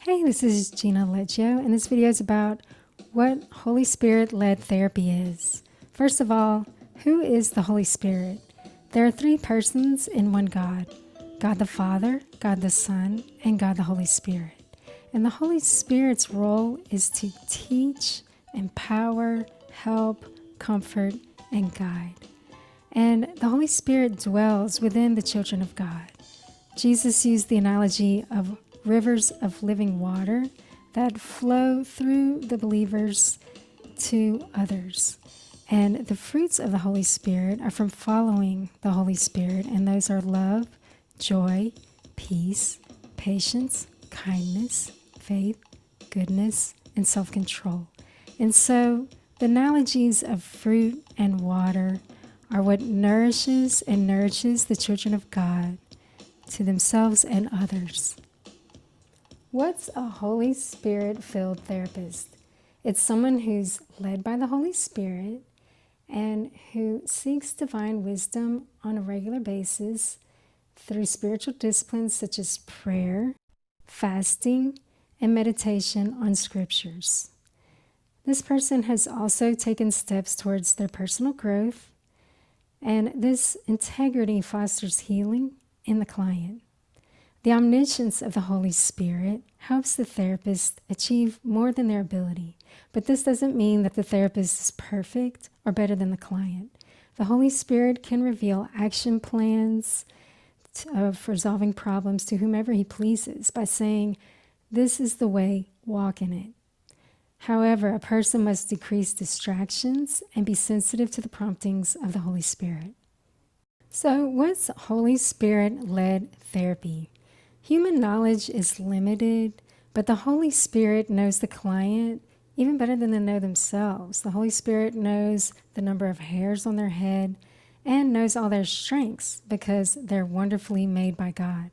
Hey, this is Gina Leggio, and this video is about what Holy Spirit-led therapy is. First of all, who is the Holy Spirit? There are three persons in one God: God the Father, God the Son, and God the Holy Spirit. And the Holy Spirit's role is to teach, empower, help, comfort, and guide. And the Holy Spirit dwells within the children of God. Jesus used the analogy of rivers of living water that flow through the believers to others. And the fruits of the Holy Spirit are from following the Holy Spirit, and those are love, joy, peace, patience, kindness, faith, goodness, and self-control. And so the analogies of fruit and water are what nourishes the children of God to themselves and others. What's a Holy Spirit-filled therapist? It's someone who's led by the Holy Spirit and who seeks divine wisdom on a regular basis through spiritual disciplines such as prayer, fasting, and meditation on scriptures. This person has also taken steps towards their personal growth, and this integrity fosters healing in the client. The omniscience of the Holy Spirit helps the therapist achieve more than their ability, but this doesn't mean that the therapist is perfect or better than the client. The Holy Spirit can reveal action plans for resolving problems to whomever he pleases by saying, "This is the way, walk in it." However, a person must decrease distractions and be sensitive to the promptings of the Holy Spirit. So, what's Holy Spirit-led therapy? Human knowledge is limited, but the Holy Spirit knows the client even better than they know themselves. The Holy Spirit knows the number of hairs on their head and knows all their strengths because they're wonderfully made by God.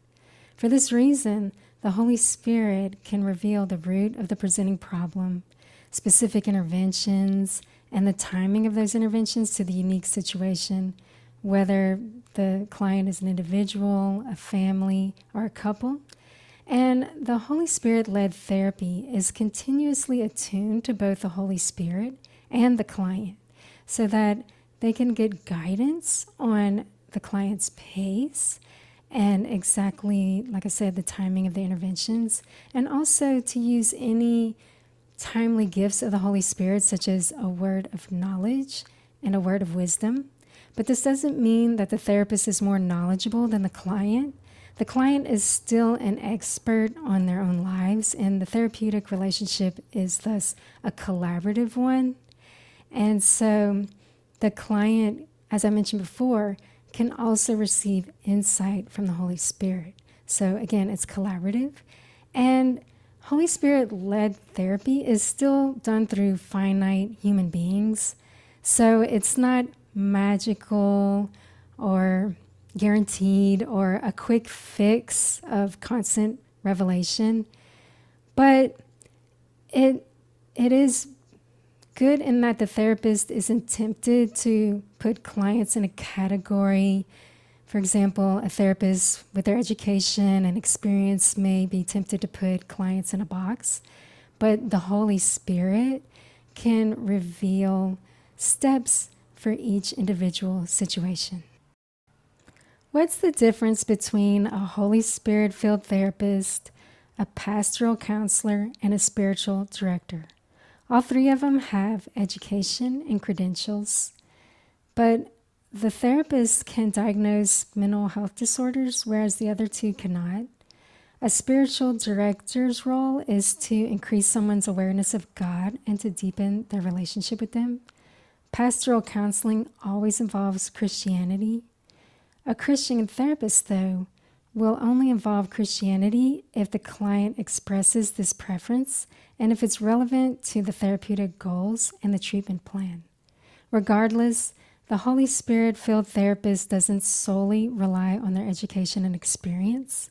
For this reason, the Holy Spirit can reveal the root of the presenting problem, specific interventions, and the timing of those interventions to the unique situation, whether the client is an individual, a family, or a couple. And the Holy Spirit-led therapy is continuously attuned to both the Holy Spirit and the client so that they can get guidance on the client's pace and exactly, like I said, the timing of the interventions, and also to use any timely gifts of the Holy Spirit, such as a word of knowledge and a word of wisdom. But this doesn't mean that the therapist is more knowledgeable than the client. The client is still an expert on their own lives, and the therapeutic relationship is thus a collaborative one. And so the client, as I mentioned before, can also receive insight from the Holy Spirit. So again, it's collaborative. And Holy Spirit-led therapy is still done through finite human beings. So it's not magical or guaranteed or a quick fix of constant revelation, but it is good in that the therapist isn't tempted to put clients in a category. For example, a therapist with their education and experience may be tempted to put clients in a box, but the Holy Spirit can reveal steps for each individual situation. What's the difference between a Holy Spirit-filled therapist, a pastoral counselor, and a spiritual director? All three of them have education and credentials, but the therapist can diagnose mental health disorders, whereas the other two cannot. A spiritual director's role is to increase someone's awareness of God and to deepen their relationship with them. Pastoral counseling always involves Christianity. A Christian therapist, though, will only involve Christianity if the client expresses this preference and if it's relevant to the therapeutic goals and the treatment plan. Regardless, the Holy Spirit-filled therapist doesn't solely rely on their education and experience,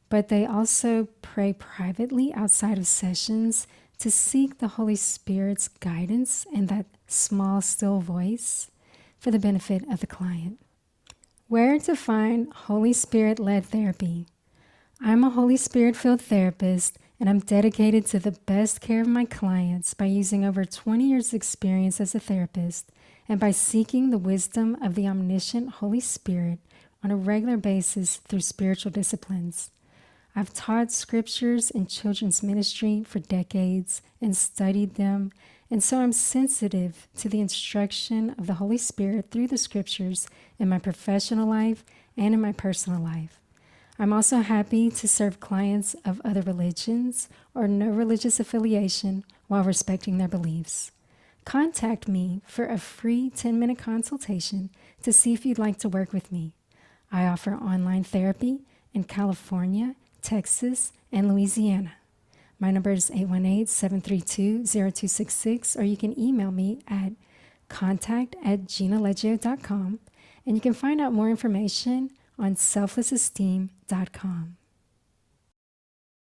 but they also pray privately outside of sessions to seek the Holy Spirit's guidance and that small, still voice for the benefit of the client. Where to find Holy Spirit-led therapy? I'm a Holy Spirit-filled therapist, and I'm dedicated to the best care of my clients by using over 20 years' experience as a therapist and by seeking the wisdom of the omniscient Holy Spirit on a regular basis through spiritual disciplines. I've taught scriptures in children's ministry for decades and studied them, and so I'm sensitive to the instruction of the Holy Spirit through the scriptures in my professional life and in my personal life. I'm also happy to serve clients of other religions or no religious affiliation while respecting their beliefs. Contact me for a free 10-minute consultation to see if you'd like to work with me. I offer online therapy in California, Texas, and Louisiana. My number is 818-732-0266, or you can email me at contact@ginaleggio.com, and you can find out more information on selflessesteem.com.